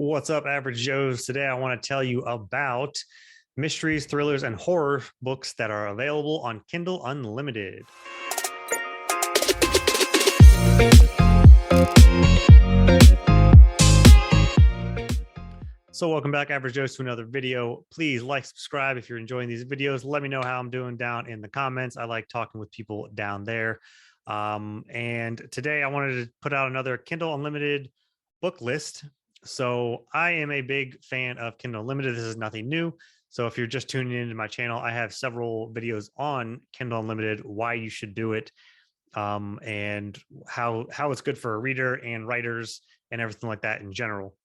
What's up, Average Joes? Today I want to tell you about mysteries, thrillers, and horror books that are available on Kindle Unlimited. So welcome back, Average Joes, to another video. Please like, subscribe if you're enjoying these videos. Let me know how I'm doing down in the comments. I like talking with people down there. And today I wanted to put out another Kindle Unlimited book list. So I am a big fan of Kindle Unlimited. This is nothing new. So if you're just tuning into my channel, I have several videos on Kindle Unlimited, why you should do it, and how it's good for a reader and writers and everything like that in general.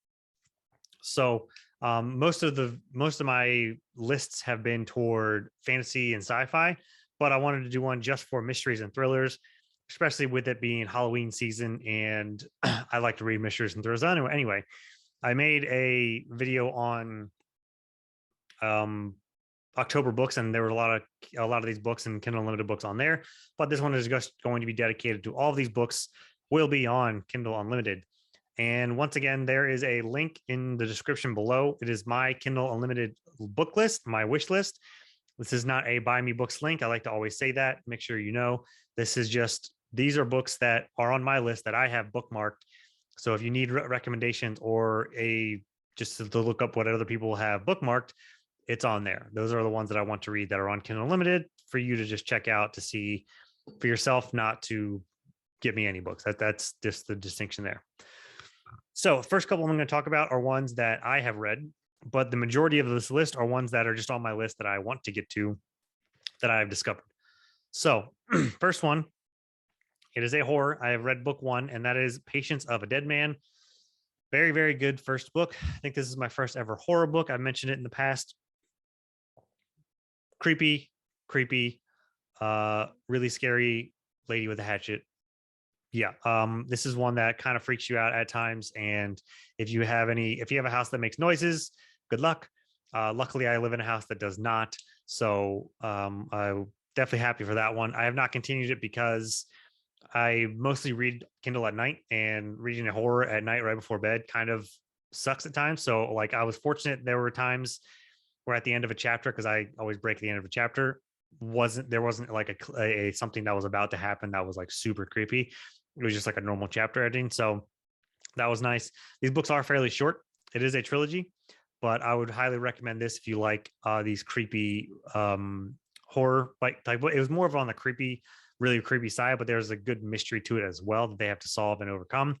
So most of my lists have been toward fantasy and sci-fi, but I wanted to do one just for mysteries and thrillers, especially with it being Halloween season, and I like to read mysteries and thrillers. Anyway, I made a video on October books, and there were a lot of these books and Kindle Unlimited books on there. But this one is just going to be dedicated to all of these books. Will be on Kindle Unlimited. And once again, there is a link in the description below. It is my Kindle Unlimited book list, my wish list. This is not a buy me books link. I like to always say that. Make sure you know. This is just, these are books that are on my list that I have bookmarked. So if you need recommendations or just to look up what other people have bookmarked, it's on there. Those are the ones that I want to read that are on Kindle Unlimited for you to just check out to see for yourself, not to give me any books. That's just the distinction there. So first couple I'm going to talk about are ones that I have read, but the majority of this list are ones that are just on my list that I want to get to, that I have discovered. So first one, it is a horror. I have read book one, and that is Patience of a Deadman. Very, very good first book. I think this is my first ever horror book. I mentioned it in the past. Creepy, really scary lady with a hatchet. Yeah, this is one that kind of freaks you out at times. And if you have a house that makes noises, good luck. Luckily, I live in a house that does not. So I'm definitely happy for that one. I have not continued it because I mostly read Kindle at night, and reading a horror at night right before bed kind of sucks at times. So like I was fortunate. There were times where at the end of a chapter, because I always break the end of a chapter, wasn't like a something that was about to happen that was like super creepy. It was just like a normal chapter ending. So that was nice. These books are fairly short. It is a trilogy, but I would highly recommend this if you like these creepy horror type. It was more of on the creepy, really creepy side, but there's a good mystery to it as well that they have to solve and overcome.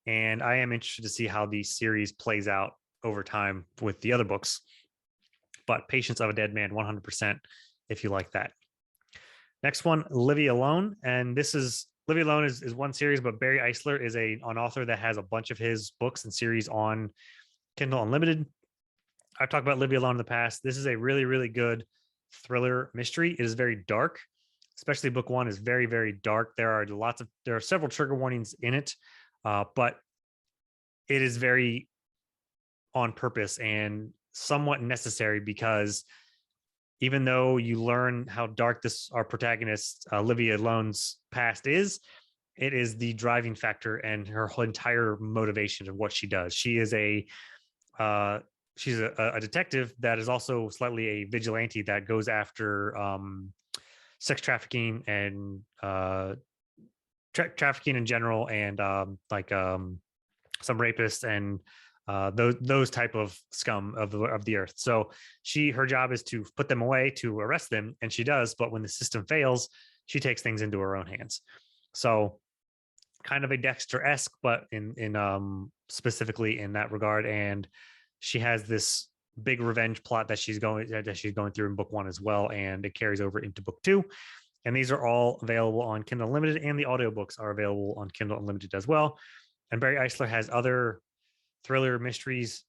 And I am interested to see how the series plays out over time with the other books. But Patience of a Deadman, 100%, if you like that. Next one, Livy Alone. And this is Livy Alone is one series, but Barry Eisler is an author that has a bunch of his books and series on Kindle Unlimited. I've talked about Livy Alone in the past. This is a really, really good thriller mystery. It is very dark, especially book one is very, very dark. There are several trigger warnings in it, but it is very on purpose and somewhat necessary, because even though you learn how dark our protagonist, Livy Alone's past is, it is the driving factor and her whole entire motivation of what she does. She is she's a detective that is also slightly a vigilante that goes after sex trafficking and trafficking in general, and some rapists and those type of scum of the earth. So her job is to put them away, to arrest them, and she does. But when the system fails, she takes things into her own hands. So kind of a Dexter-esque, but in specifically in that regard. And she has this big revenge plot that she's going through in book one as well, and it carries over into book two. And these are all available on Kindle Unlimited, and the audiobooks are available on Kindle Unlimited as well. And Barry Eisler has other thriller mysteries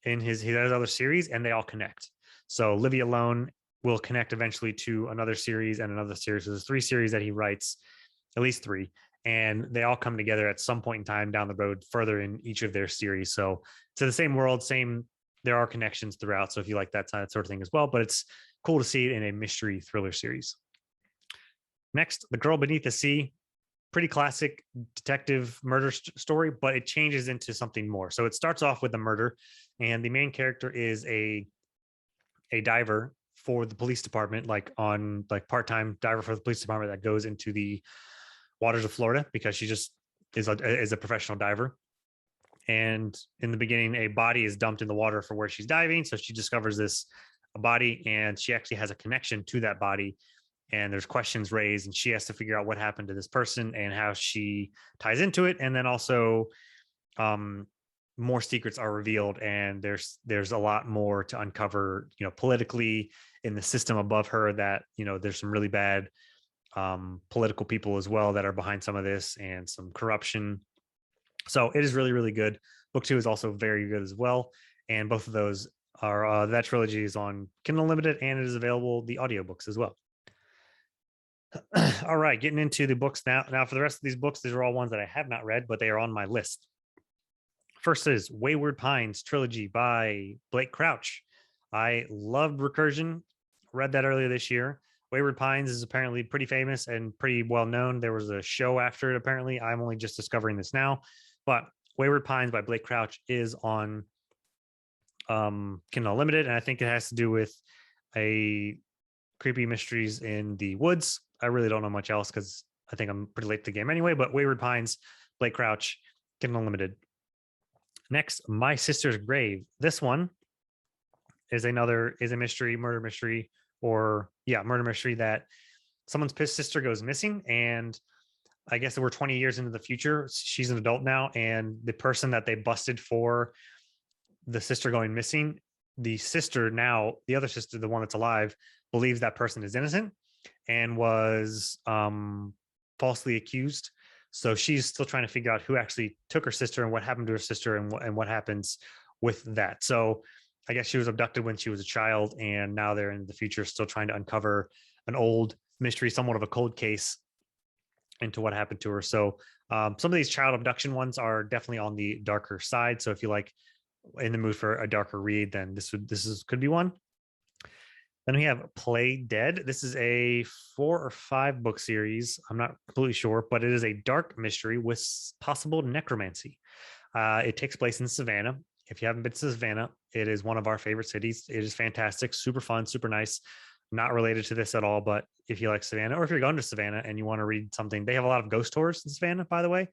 in he has other series, and they all connect. So Livy Alone will connect eventually to another series and another series. So there's 3 series that he writes, at least 3, and they all come together at some point in time down the road further in each of their series. So it's the same world, there are connections throughout. So if you like that sort of thing as well, but it's cool to see it in a mystery thriller series. Next, The Girl Beneath the Sea. pretty classic detective murder story, but it changes into something more. So it starts off with a murder, and the main character is a diver for the police department, like part-time diver for the police department that goes into the waters of Florida because she just is a professional diver. And in the beginning, a body is dumped in the water for where she's diving. So she discovers this body, and she actually has a connection to that body. And there's questions raised, and she has to figure out what happened to this person and how she ties into it. And then also, um, more secrets are revealed, and there's a lot more to uncover, politically in the system above her. That there's some really bad political people as well that are behind some of this, and some corruption. So it is really, really good. Book 2 is also very good as well. And both of those are, that trilogy is on Kindle Unlimited, and it is available, the audiobooks as well. All right, getting into the books now. Now, for the rest of these books, these are all ones that I have not read, but they are on my list. First is Wayward Pines trilogy by Blake Crouch. I loved Recursion. Read that earlier this year. Wayward Pines is apparently pretty famous and pretty well known. There was a show after it, apparently. I'm only just discovering this now. But Wayward Pines by Blake Crouch is on Kindle Unlimited, and I think it has to do with a creepy mysteries in the woods. I really don't know much else because I think I'm pretty late to the game anyway. But Wayward Pines, Blake Crouch, Kindle Unlimited. Next, My Sister's Grave. This one is a mystery, murder mystery, murder mystery that someone's sister goes missing, and I guess we're 20 years into the future. She's an adult now, and the person that they busted for the sister going missing, the sister now, the other sister, the one that's alive, believes that person is innocent and was falsely accused. So she's still trying to figure out who actually took her sister and what happened to her sister, and what happens with that. So I guess she was abducted when she was a child, and now they're in the future still trying to uncover an old mystery, somewhat of a cold case, into what happened to her. So some of these child abduction ones are definitely on the darker side. So if you like in the mood for a darker read, then this could be one. Then we have Play Dead. This is a 4 or 5 book series. I'm not completely sure, but it is a dark mystery with possible necromancy. It takes place in Savannah. If you haven't been to Savannah, it is one of our favorite cities. It is fantastic, super fun, super nice. Not related to this at all, but if you like Savannah, or if you're going to Savannah and you want to read something, they have a lot of ghost tours in Savannah, by the way.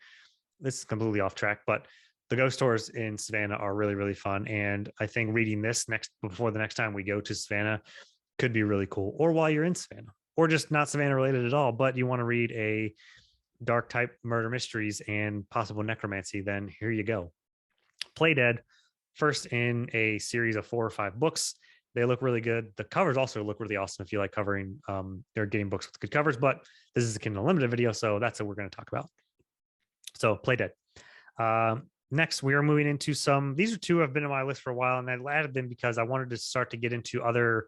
This is completely off track, but the ghost tours in Savannah are really, really fun. And I think reading this before the next time we go to Savannah could be really cool, or while you're in Savannah, or just not Savannah related at all, but you want to read a dark type murder mysteries and possible necromancy, then here you go. Play Dead, first in a series of 4 or 5 books. They look really good. The covers also look really awesome if you like covering. They're getting books with good covers, but this is a Kindle Unlimited video, so that's what we're going to talk about. So Play Dead. Next, we are moving into these are 2 have been on my list for a while, and I added them because I wanted to start to get into other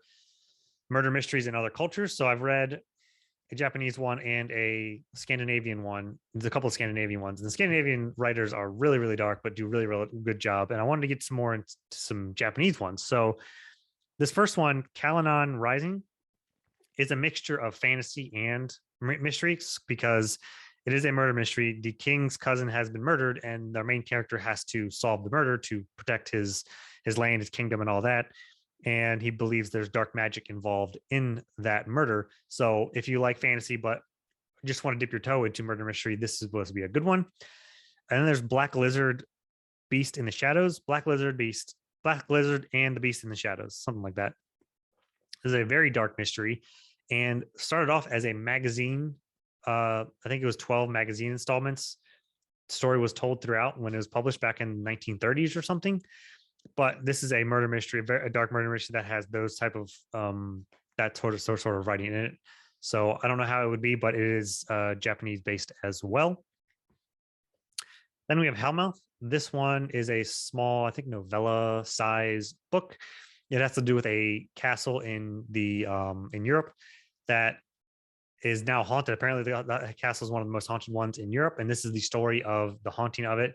murder mysteries in other cultures. So I've read a Japanese one and a Scandinavian one. There's a couple of Scandinavian ones, and the Scandinavian writers are really, really dark, but do really, really good job. And I wanted to get some more into some Japanese ones. So this first one, Calanon Rising, is a mixture of fantasy and mystery because it is a murder mystery. The king's cousin has been murdered, and their main character has to solve the murder to protect his land, his kingdom, and all that. And he believes there's dark magic involved in that murder. So if you like fantasy but just want to dip your toe into murder mystery, this is supposed to be a good one. And then there's Black Lizard, Beast in the Shadows. Black Lizard and the Beast in the Shadows, something like that. This is a very dark mystery, and started off as a magazine. I think it was 12 magazine installments. The story was told throughout when it was published back in 1930s or something. But this is a murder mystery, a dark murder mystery that has those type of that sort of writing in it. So I don't know how it would be, but it is Japanese based as well. Then we have Hellmouth. This one is a small, I think, novella size book. It has to do with a castle in Europe that is now haunted. Apparently, the castle is one of the most haunted ones in Europe, and this is the story of the haunting of it.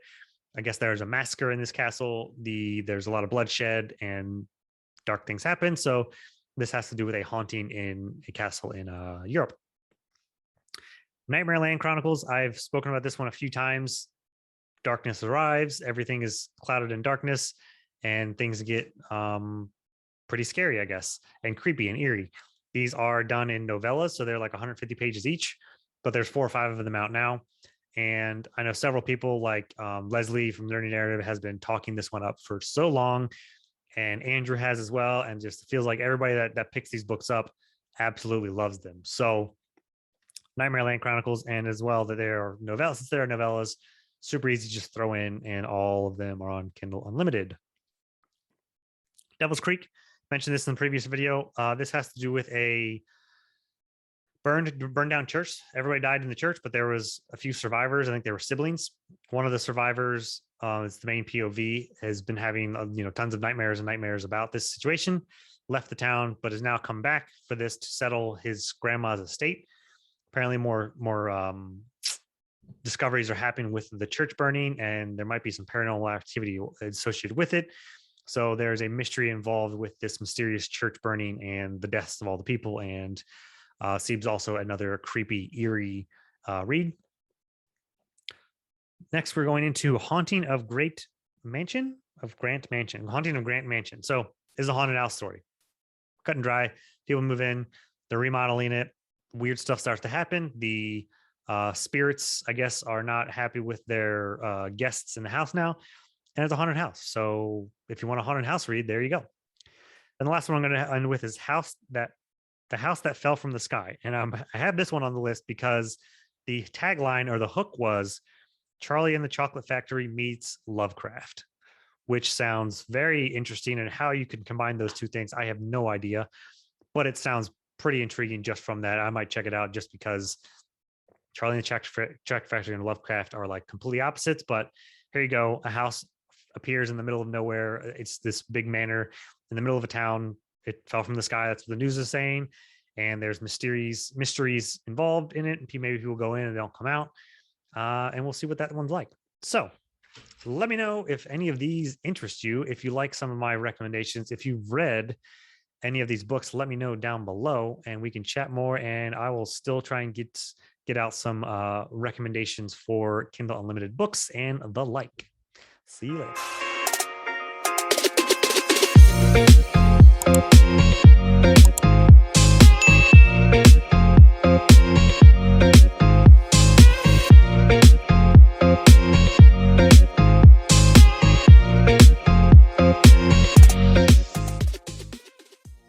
I guess there's a massacre in this castle. There's a lot of bloodshed and dark things happen. So this has to do with a haunting in a castle in Europe. Nightmareland Chronicles, I've spoken about this one a few times. Darkness arrives, everything is clouded in darkness, and things get pretty scary, I guess, and creepy and eerie. These are done in novellas, so they're like 150 pages each, but there's 4 or 5 of them out now. And I know several people like Leslie from Learning Narrative has been talking this one up for so long, and Andrew has as well. And just feels like everybody that picks these books up absolutely loves them. So Nightmareland Chronicles, and as well that there are novellas, since there are novellas, super easy to just throw in, and all of them are on Kindle Unlimited. Devil's Creek, mentioned this in the previous video. This has to do with a burned down church. Everybody died in the church, but there was a few survivors. I think they were siblings. One of the survivors, it's the main POV, has been having tons of nightmares about this situation. Left the town, but has now come back for this to settle his grandma's estate. Apparently, more discoveries are happening with the church burning, and there might be some paranormal activity associated with it. So there's a mystery involved with this mysterious church burning and the deaths of all the people, and seems also another creepy, eerie read. Next, we're going into Haunting of Grant Mansion. Haunting of Grant Mansion. So this is a haunted house story. Cut and dry. People move in, they're remodeling it. Weird stuff starts to happen. The spirits, I guess, are not happy with their guests in the house now, and it's a haunted house. So if you want a haunted house read, there you go. And the last one I'm going to end with is The House That Fell from the Sky. And I have this one on the list because the tagline or the hook was Charlie and the Chocolate Factory meets Lovecraft, which sounds very interesting. And how you can combine those two things, I have no idea, but it sounds pretty intriguing just from that. I might check it out just because Charlie and the Chocolate Factory and Lovecraft are like completely opposites. But here you go. A house appears in the middle of nowhere. It's this big manor in the middle of a town. It fell from the sky. That's what the news is saying. And there's mysteries involved in it. And maybe people go in and they don't come out. And we'll see what that one's like. So let me know if any of these interest you. If you like some of my recommendations, if you've read any of these books, let me know down below and we can chat more. And I will still try and get out some recommendations for Kindle Unlimited books and the like. See you later.